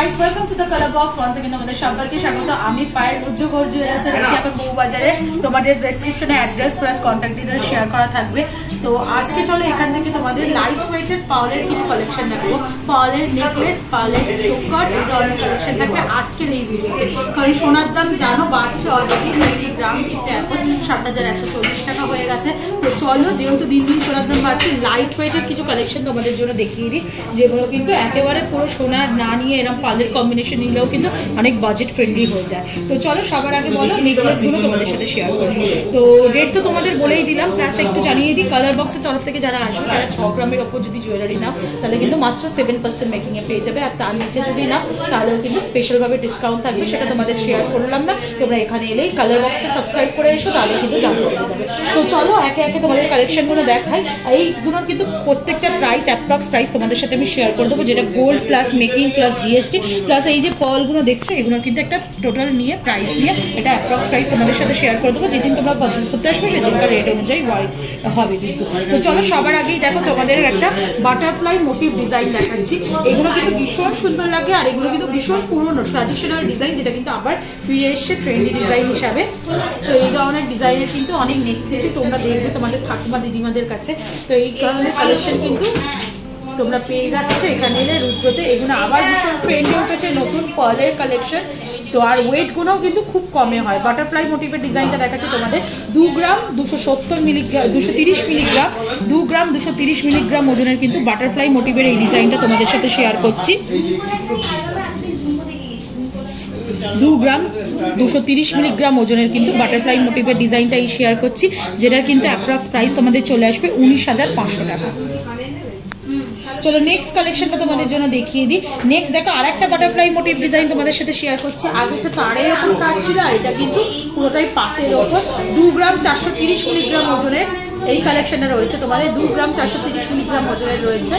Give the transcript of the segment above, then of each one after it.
guys, welcome to the color box. Once again আমাদের সবাইকে স্বাগত। আমি পায়েল রুদ্র গোল্ড জুয়েলার্সের এসে এখন বউবাজারে তোমাদের ডেসক্রিপশনে address plus contact details share করা থাকবে। তো আজকে চলো এখান থেকে তোমাদের লাইট ওয়েটের পার্লের কিছু কালেকশন দেখাবো। পার্লের নেকলেস, পার্লের চোকার, এই ধরনের কালেকশন থাকবে আজকের এই ভিডিওতে। কারণ সোনার দাম জানো বাড়ছে অলরেডি, প্রতি গ্রাম কিন্তু এখন ৭,১৪০ টাকা হয়ে গেছে। তো চলো যেহেতু দিন দিন সোনার দাম বাড়ছে, লাইট ওয়েটের কিছু কালেকশন তোমাদের জন্য দেখিয়ে দিই, যেগুলো কিন্তু একেবারে পুরো সোনার না নিয়ে এরকম পার্লের কম্বিনেশন নিলেও কিন্তু অনেক বাজেট ফ্রেন্ডলি হয়ে যায়। তো চলো সবার আগে বলো নেকলেসগুলো তোমাদের সাথে শেয়ার করি। তো রেট তো তোমাদের বলেই দিলাম, প্লাস একটু জানিয়ে দিই কালার বক্সের তরফ থেকে যারা আসবে তারা 6 গ্রামের ওপর যদি জুয়েলারি নাও তাহলে কিন্তু মাত্র 7% মেকিংয়ে পেয়ে যাবে, আর তার নিচে যদি নাও তাহলেও কিন্তু স্পেশালভাবে ডিসকাউন্ট থাকবে। সেটা তোমাদের শেয়ার করলাম না, তোমরা এখানে এলেই কালার বক্সটা সাবস্ক্রাইব করে এসো, তাহলে কিন্তু জানতে পেরে যাবে। তো চলো একে একে তোমাদের কালেকশনগুলো দেখাই। এইগুলোর কিন্তু প্রত্যেকটা প্রাইস অ্যাপ্রক্স প্রাইস তোমাদের সাথে আমি শেয়ার করে দেবো, যেটা gold plus making plus GST plus এই যে পার্লগুলো দেখছো এগুলোর কিন্তু একটা টোটাল নিয়ে প্রাইস নিয়ে এটা অ্যাপ্রক্স প্রাইস তোমাদের সাথে শেয়ার করে দেবো। যেদিন তোমরা পারচেস করতে আসবে সেদিনকার রেট অনুযায়ী হবে কিন্তু। তো চলো সবার আগেই দেখো তোমাদের একটা বাটারফ্লাই মোটিভ ডিজাইন দেখাচ্ছি। এগুলো কিন্তু ভীষণ সুন্দর লাগে, আর এগুলো কিন্তু ভীষণ পুরোনো ট্র্যাডিশনাল ডিজাইন, যেটা কিন্তু আবার ফিরে এসছে ট্রেন্ডি ডিজাইন হিসাবে। তো এই ধরনের ডিজাইনের কিন্তু অনেক নেকলেসে তোমরা দেখবে তোমাদের ঠাকুমা দিদিমাদের কাছে। তো এই ধরনের কালেকশন কিন্তু তোমরা পেয়ে যাচ্ছে এখানে এলে রুদ্রতে। এগুলো আবার ভীষণ ট্রেন্ডে উঠেছে, নতুন পার্লের কালেকশন। তো আর ওয়েটগুলোও কিন্তু খুব কমে হয়। বাটারফ্লাই মোটিভের ডিজাইনটা দেখাচ্ছে তোমাদের 2 গ্রাম 270 মিলিগ্রাম 230 মিলিগ্রাম 2 গ্রাম 230 মিলিগ্রাম ওজনের কিন্তু বাটারফ্লাই মোটিভের এই ডিজাইনটা তোমাদের সাথে শেয়ার করছি। 2 গ্রাম 230 মিলিগ্রাম ওজনের কিন্তু বাটারফ্লাই মোটিভের ডিজাইনটাই শেয়ার করছি, যেটার কিন্তু অ্যাপ্রক্স প্রাইস তোমাদের চলে আসবে 19,500 টাকা। চলো নেক্সট কালেকশনটা তোমাদের জন্য দেখিয়ে দিই। নেক্সট দেখো আরেকটা বাটারফ্লাই মোটিভ ডিজাইন তোমাদের সাথে শেয়ার করছি। আগে একটা তারের ওপর কাজ ছিল, এটা কিন্তু পুরোটাই পাতের ওপর। 2 গ্রাম 430 মিলিগ্রাম ওজনের এই কালেকশনটা রয়েছে তোমাদের। 2 গ্রাম 430 মিলিগ্রাম ওজনের রয়েছে,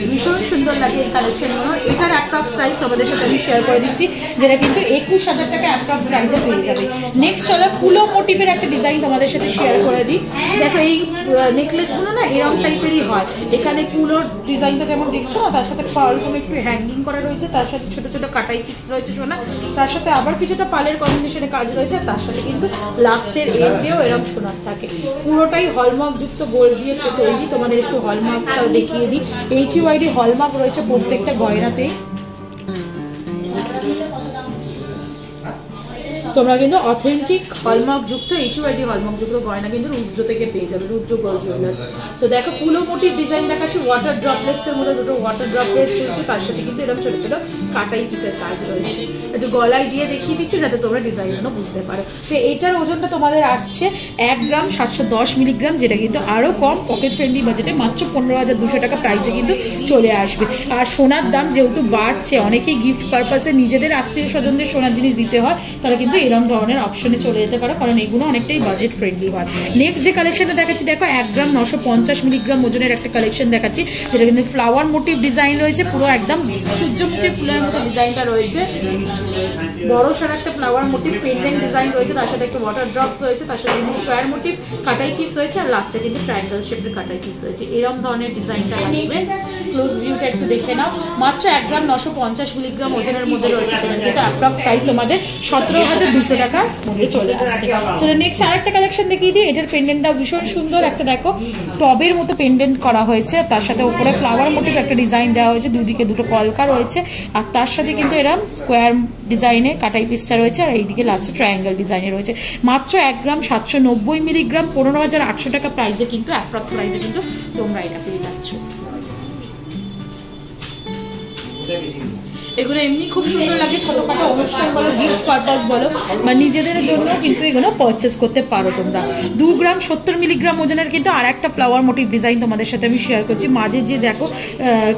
ভীষণ সুন্দর লাগে এই কালেকশনগুলো। এটার অ্যাপ্রক্স প্রাইস তোমাদের সাথে আমি শেয়ার করে দিচ্ছি, যেটা কিন্তু 21,000 টাকা অ্যাপ্রক্স প্রাইসে পেয়ে যাবে। নেক্সট চলো কুলো মোটিভের একটা ডিজাইন তোমাদের সাথে শেয়ার করে দিই। দেখো এই নেকলেসগুলো না এরকম টাইপেরই হয়। এখানে কুলোর ডিজাইনটা যেমন দেখছো না, তার সাথে পার্লগুলো একটু হ্যাঙ্গিং করা রয়েছে, তার সাথে ছোট ছোট কাটাই পিস রয়েছে সোনা, তার সাথে আবার কিছুটা পালের কম্বিনেশনে কাজ রয়েছে, আর তার সাথে কিন্তু লাস্টের এন্ডেও এরকম সোনার থাকে। পুরোটাই হলমার্ক যুক্ত গোল্ড দিয়ে তৈরি। তোমাদের একটু হলমার্কটাও দেখিয়ে দিই। HUID হলমার্ক রয়েছে প্রত্যেকটা গয়নাতেই। তোমরা কিন্তু অথেন্টিক হলমার্ক যুক্ত HUID হলমার্ক যুক্ত গয়না কিন্তু রুদ্র থেকে পেয়ে যাবে, রুদ্র গোল্ড জুয়েলার্স। তো দেখো পুলো মোটিভ ডিজাইন দেখাচ্ছে, ওয়াটার ড্রপলেটস এর মধ্যে দুটো ওয়াটার ড্রপলেটস রয়েছে, তার সাথে কিন্তু এরকম ছোট ছোট কাটাই পিসের কাজ রয়েছে। একটু গলায় দিয়ে দেখিয়ে দিচ্ছি যাতে তোমরা ডিজাইনগুলো বুঝতে পারো। তো এটার ওজনটা তোমাদের আসছে 1 গ্রাম 710 মিলিগ্রাম, যেটা কিন্তু আরো কম পকেট ফ্রেন্ডলি বাজেটে মাত্র 15,200 টাকা প্রাইসে কিন্তু চলে আসবে। আর সোনার দাম যেহেতু বাড়ছে, অনেকেই গিফট পারপাসে নিজেদের আত্মীয় স্বজনদের সোনার জিনিস দিতে হয়, তারা কিন্তু এরকম ধরনের অপশনে চলে যেতে পারো, কারণ এগুলো অনেকটাই বাজেট ফ্রেন্ডলি হয়। নেক্সট যে কালেকশনটা দেখাচ্ছি দেখো 1 গ্রাম 950 মিলিগ্রাম ওজনের একটা কালেকশন দেখাচ্ছি, যেটা কিন্তু ফ্লাওয়ার মোটিভ ডিজাইন রয়েছে, পুরো একদম সূর্যমুখী ফুলের মতো ডিজাইনটা রয়েছে। বড় সড় একটা ফ্লাওয়ার মোটিভ পেন্ডেন্ট ডিজাইন রয়েছে, তার সাথে একটা ওয়াটার ড্রপ রয়েছে, তার সাথে কিন্তু স্কোয়ার মোটিভ কাটাই পিস রয়েছে, আর লাস্টে কিন্তু ট্রায়াঙ্গেল শেপের কাটাই পিস রয়েছে। এরকম ধরনের ডিজাইনটা আসবে। ক্লোজ ভিউটা একটু দেখে নাও। মাত্র 1 গ্রাম 950 মিলিগ্রাম ওজনের মধ্যে রয়েছে, যেটা অ্যাপ্রক্স প্রাইস তোমাদের 17,200 টাকার মধ্যে চলে আসছে। চলো নেক্সট আরেকটা কালেকশন দেখিয়ে দিই। এটার পেন্ডেন্টটাও ভীষণ সুন্দর, একটা দেখো টবের মতো পেন্ডেন্ট করা হয়েছে, তার সাথে উপরে ফ্লাওয়ার মোটিভ একটা ডিজাইন দেওয়া হয়েছে, দুদিকে দুটো কলকা রয়েছে, আর তার সাথে কিন্তু এরকম স্কোয়ার ডিজাইনে কাটাই পিসটা রয়েছে, আর এইদিকে লাস্টে ট্রায়াঙ্গেল ডিজাইনে রয়েছে। মাত্র 1 গ্রাম 790 মিলিগ্রাম 15,800 টাকা প্রাইসে কিন্তু অ্যাপ্রক্স প্রাইসে কিন্তু তোমরা এটা পেয়ে যাচ্ছ। এগুলো এমনি খুব সুন্দর লাগে, ছোটখাটো অনুষ্ঠান বলো, গিফট পারপাস বলো, বা নিজেদের জন্য কিন্তু এগুলো পারচেস করতে পারো তোমরা। 2 গ্রাম 70 মিলিগ্রাম ওজনের কিন্তু আর একটা ফ্লাওয়ার মোটিভ ডিজাইন তোমাদের সাথে আমি শেয়ার করছি। মাঝে যে দেখো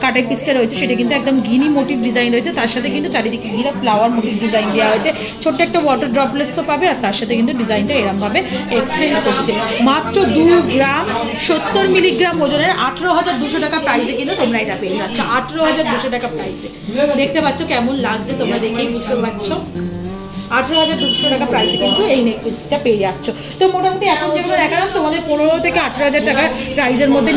কাটাই পিসটা রয়েছে সেটা কিন্তু একদম গিনি মোটিভ ডিজাইন রয়েছে, তার সাথে কিন্তু চারিদিকে ঘিরা ফ্লাওয়ার মোটিভ ডিজাইন দেওয়া হয়েছে, ছোট্ট একটা ওয়াটার ড্রপলেটসও পাবে, আর তার সাথে কিন্তু ডিজাইনটা এরকম ভাবে এক্সটেন্ড করছে। মাত্র 2 গ্রাম 70 মিলিগ্রাম ওজনের 18,200 টাকা প্রাইসে কিন্তু তোমরা এটা পেয়ে যাচ্ছ। 18,200 টাকা প্রাইসে দেখতে পাচ্ছ কেমন লাগছে, তোমরা দেখেই বুঝতে পারছো। 18,200 টাকা প্রাইসে কিন্তু এই নেক পিসটা পেয়ে যাচ্ছ। তো মোটামুটি এখন যেগুলো দেখালাম তোমাদের 15 থেকে 18,000 টাকা প্রাইসের মধ্যে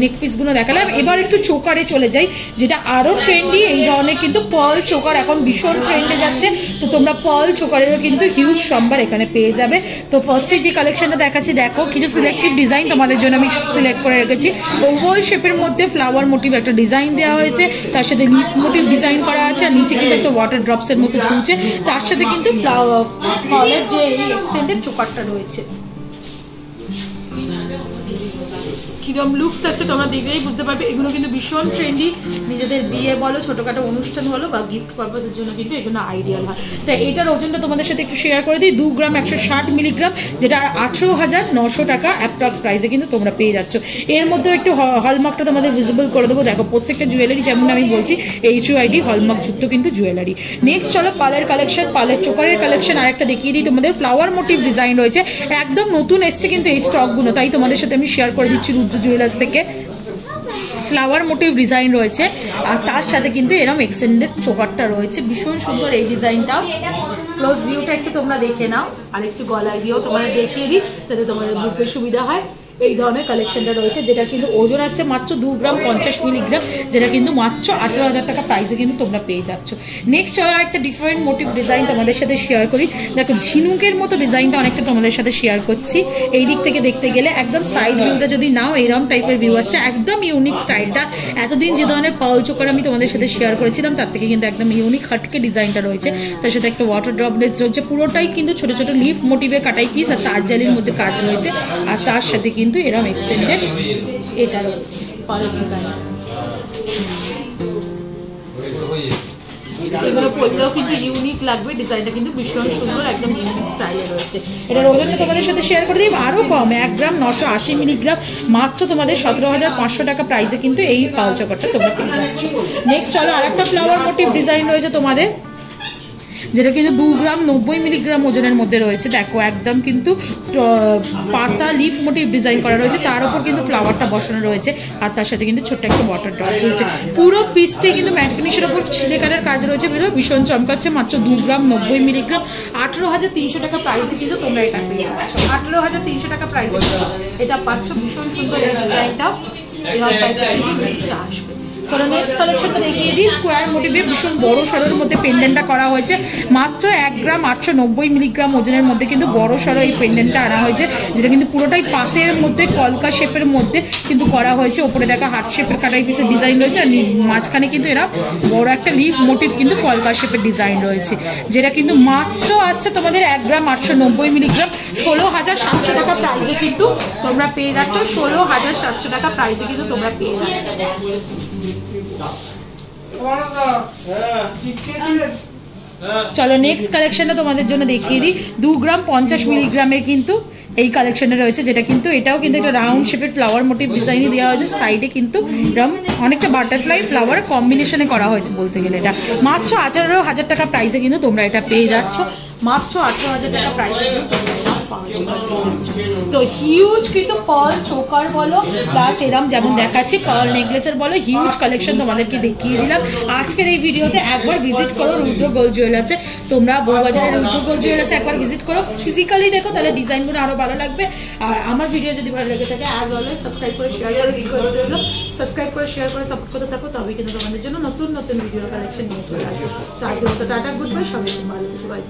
নেক পিসগুলো দেখালাম। এবার একটু চোকারে চলে যাই, যেটা আরো ট্রেন্ডি। এই ধরনের কিন্তু পার্ল চোকার এখন ভীষণ ট্রেন্ডে যাচ্ছে, তো তোমরা পার্ল চোকারেরও কিন্তু হিউজ সম্ভার এখানে পেয়ে যাবে। তো ফার্স্টে যে কালেকশনটা দেখাচ্ছি দেখো, কিছু সিলেক্টিভ ডিজাইন তোমাদের জন্য আমি সিলেক্ট করে রেখেছি। ওভাল শেপের মধ্যে ফ্লাওয়ার মোটিভ একটা ডিজাইন দেওয়া হয়েছে, তার সাথে লিফ মোটিভ ডিজাইন করা আছে, আর নিচে কিন্তু একটা ওয়াটার ড্রপস এর মতো ঝুলছে, তার সাথে কিন্তু পার্লের যে এই এক্সটেন্ডেড চোকারটা রয়েছে। কিরম লুকস আছে তোমরা দেখলেই বুঝতে পারবে। এগুলো কিন্তু ভীষণ ট্রেন্ডি, নিজেদের বিয়ে বলো, ছোটখাটো অনুষ্ঠান বলো বা গিফট পারপাসের জন্য কিন্তু এগুলো আইডিয়াল হয়। তাই এটার ওজনটা তোমাদের সাথে একটু শেয়ার করে দিই। 2 গ্রাম 160 মিলিগ্রাম, যেটা 18,900 টাকা অ্যাপ্রক্স প্রাইসে কিন্তু তোমরা পেয়ে যাচ্ছ। এর মধ্যে একটু হলমার্কটা তোমাদের ভিজিবল করে দেবো। দেখো প্রত্যেকটা জুয়েলারি যেমন আমি বলছি HUID হলমার্ক যুক্ত কিন্তু জুয়েলারি। নেক্সট চলো পার্লের কালেকশন, পার্লের চোকারের কালেকশন আরেকটা দেখিয়ে দিই তোমাদের। ফ্লাওয়ার মোটিভ ডিজাইন রয়েছে, একদম নতুন এসছে কিন্তু এই স্টকগুলো, তাই তোমাদের সাথে আমি শেয়ার করে দিচ্ছি। রুদ্র জুয়েলার্স থেকে ফ্লাওয়ার মোটিভ ডিজাইন রয়েছে, আর তার সাথে কিন্তু এরকম এক্সটেন্ডেড চোকারটা রয়েছে, ভীষণ সুন্দর এই ডিজাইনটাও। ক্লোজ ভিউটা একটু তোমরা দেখে নাও, আর একটু গলায় দিয়েও তোমাদের দেখিয়ে দিই যাতে তোমাদের বুঝতে সুবিধা হয়। এই ধরনের কালেকশনটা রয়েছে, যেটা কিন্তু ওজন আসছে মাত্র 2 গ্রাম 50 মিলিগ্রাম, যেটা কিন্তু মাত্র 18,000 টাকা প্রাইসে কিন্তু তোমরা পেয়ে যাচ্ছ। নেক্সট চলো একটা ডিফারেন্ট মোটিভ ডিজাইন তোমাদের সাথে শেয়ার করি। দেখো ঝিনুকের মতো ডিজাইনটা অনেকটা তোমাদের সাথে শেয়ার করছি। এই দিক থেকে দেখতে গেলে একদম সাইড ভিউটা যদি নাও এইরকম টাইপের ভিউ আসছে, একদম ইউনিক স্টাইলটা। এতদিন যে ধরনের পার্ল চোকার আমি তোমাদের সাথে শেয়ার করেছিলাম তার থেকে কিন্তু একদম ইউনিক হাটকে ডিজাইনটা রয়েছে, তার সাথে একটা ওয়াটার ড্রপ রয়েছে, পুরোটাই কিন্তু ছোট ছোট লিফ মোটিভে কাটাই পিস আর তার জালির মধ্যে কাজ রয়েছে, আর তার সাথে কিন্তু এরকম এক্সটেন্ডেড এটা রয়েছে পার্ল ডিজাইন। এগুলো পরলেও কিন্তু ইউনিক লাগবে, ডিজাইনটা কিন্তু ভীষণ সুন্দর, একদম ইউনিক স্টাইলে রয়েছে। এটার ওজনটা তোমাদের সাথে শেয়ার করে দিই, আরো কম 1 গ্রাম 980 মিলিগ্রাম, মাত্র তোমাদের 17,500 টাকা প্রাইসে কিন্তু এই পার্ল চোকারটা তোমরা পেয়ে যাচ্ছ। নেক্সট চলো আরেকটা ফ্লাওয়ার মোটিভ ডিজাইন রয়েছে তোমাদের, যেটা কিন্তু 2 গ্রাম 90 মিলিগ্রাম ওজনের মধ্যে রয়েছে। দেখো একদম কিন্তু পাতা লিফ মোটিভ ডিজাইন করা রয়েছে, তার উপর কিন্তু ফ্লাওয়ারটা বসানো রয়েছে, আর তার সাথে কিন্তু ছোট্ট একটা ওয়াটার ড্রপ রয়েছে। পুরো পিসটাই কিন্তু ম্যাট ফিনিশের উপর ছিলে কাটার কাজ রয়েছে, ভীষণ চমকাচ্ছে। মাত্র 2 গ্রাম 90 মিলিগ্রাম, 18,300 টাকা প্রাইসে কিন্তু তোমরা এটা পেয়ে যাচ্ছ। 18,300 টাকা প্রাইসে এটা পাচ্ছ, ভীষণ সুন্দর এই ডিজাইনটা আসবে। চলো নেক্সট কালেকশনটা দেখিয়ে দিই। স্কোয়ার মোটিভে ভীষণ বড় সরোর মধ্যে পেন্ডেন্টটা করা হয়েছে, মাত্র 1 গ্রাম 890 মিলিগ্রাম ওজনের মধ্যে কিন্তু বড় সরো এই পেন্ডেন্টটা আনা হয়েছে, যেটা কিন্তু পুরোটাই পাতের মধ্যে কলকা শেপের মধ্যে কিন্তু করা হয়েছে। ওপরে দেখা হার্ট শেপের কাটাই পিসের ডিজাইন রয়েছে, আর মাঝখানে কিন্তু এরা বড় একটা লিফ মোটিভ কিন্তু কলকা শেপের ডিজাইন রয়েছে, যেটা কিন্তু মাত্র আসছে তোমাদের 1 গ্রাম 890 মিলিগ্রাম, 16,700 টাকা প্রাইসে কিন্তু তোমরা পেয়ে যাচ্ছ। 16,700 টাকা প্রাইসে কিন্তু তোমরা পেয়ে যাচ্ছ। চলো নেক্সট কালেকশনটা তোমাদের জন্য দেখিয়ে দিই। 2 গ্রাম 50 মিলিগ্রামের কিন্তু এই কালেকশনটা রয়েছে, যেটা কিন্তু এটাও কিন্তু একটা রাউন্ড শেপের ফ্লাওয়ার মোটিভ ডিজাইন দেওয়া হয়েছে, সাইডে কিন্তু অনেকটা বাটারফ্লাই ফ্লাওয়ার কম্বিনেশনে করা হয়েছে বলতে গেলে। এটা মাত্র 18,000 টাকা প্রাইসে কিন্তু তোমরা এটা পেয়ে যাচ্ছ, মাত্র 18,000 টাকা প্রাইসে কিন্তু তো হিউজ কিন্তু পার্ল চোকার বলো প্লাস এরম যেমন দেখাচ্ছি পার্ল নেকলেসের বলো, হিউজ কালেকশন তোমাদেরকে দেখিয়ে দিলাম আজকের এই ভিডিওতে। একবার ভিজিট করো রুদ্র গোল্ড জুয়েলার্সে, তোমরা বউবাজারের রুদ্র গোল্ড জুয়েলার্সে একবার ভিজিট করো, ফিজিক্যালি দেখো, তাহলে ডিজাইনগুলো আরো ভালো লাগবে। আর আমার ভিডিও যদি ভালো লেগে থাকে অ্যাজ অলওয়েজ সাবস্ক্রাইব করে শেয়ার করে রিকোয়েস্ট রইলো, সাবস্ক্রাইব করে শেয়ার করে সাপোর্ট করতে থাকো, তবে কিন্তু তোমাদের জন্য নতুন নতুন ভিডিও কালেকশন নিয়ে চলে আসবে। তো আজকের মতো টাটা, গুড বাই, সবাই ভালো থেকো, বাই।